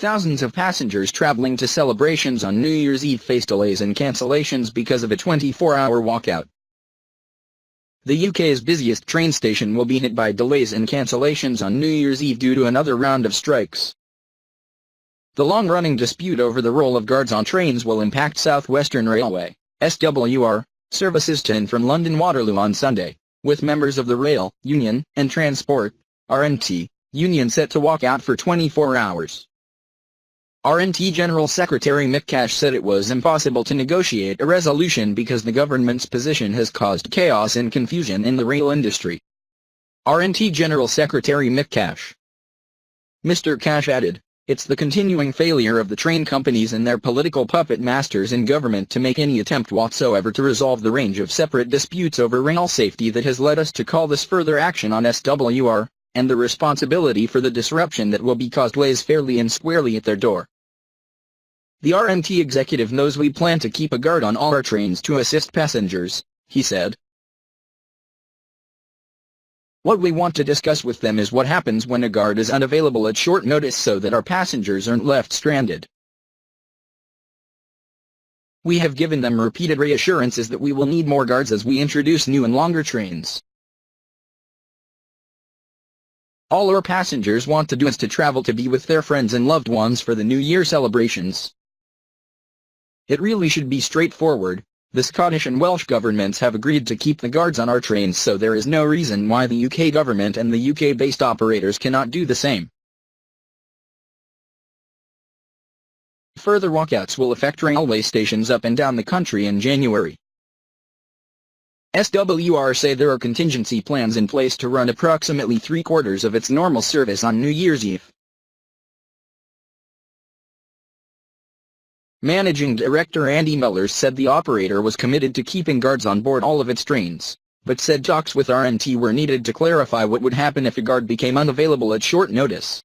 Thousands of passengers traveling to celebrations on New Year's Eve faced delays and cancellations because of a 24-hour walkout. The UK's busiest train station will be hit by delays and cancellations on New Year's Eve due to another round of strikes. The long-running dispute over the role of guards on trains will impact South Western Railway (SWR) services to and from London Waterloo on Sunday, with members of the Rail Union and Transport (RNT) Union set to walk out for 24 hours. RNT General Secretary Mick Cash said it was impossible to negotiate a resolution because the government's position has caused chaos and confusion in the rail industry. RNT General Secretary Mick Cash. Mr. Cash added, "It's the continuing failure of the train companies and their political puppet masters in government to make any attempt whatsoever to resolve the range of separate disputes over rail safety that has led us to call this further action on SWR, and the responsibility for the disruption that will be caused lays fairly and squarely at their door. The RNT executive knows we plan to keep a guard on all our trains to assist passengers," he said. "What we want to discuss with them is what happens when a guard is unavailable at short notice so that our passengers aren't left stranded. We have given them repeated reassurances that we will need more guards as we introduce new and longer trains. All our passengers want to do is to travel to be with their friends and loved ones for the New Year celebrations. It really should be straightforward. The Scottish and Welsh governments have agreed to keep the guards on our trains, so there is no reason why the UK government and the UK-based operators cannot do the same." Further walkouts will affect railway stations up and down the country in January. SWR say there are contingency plans in place to run approximately three-quarters of its normal service on New Year's Eve. Managing Director Andy Mellors said the operator was committed to keeping guards on board all of its trains, but said talks with RNT were needed to clarify what would happen if a guard became unavailable at short notice.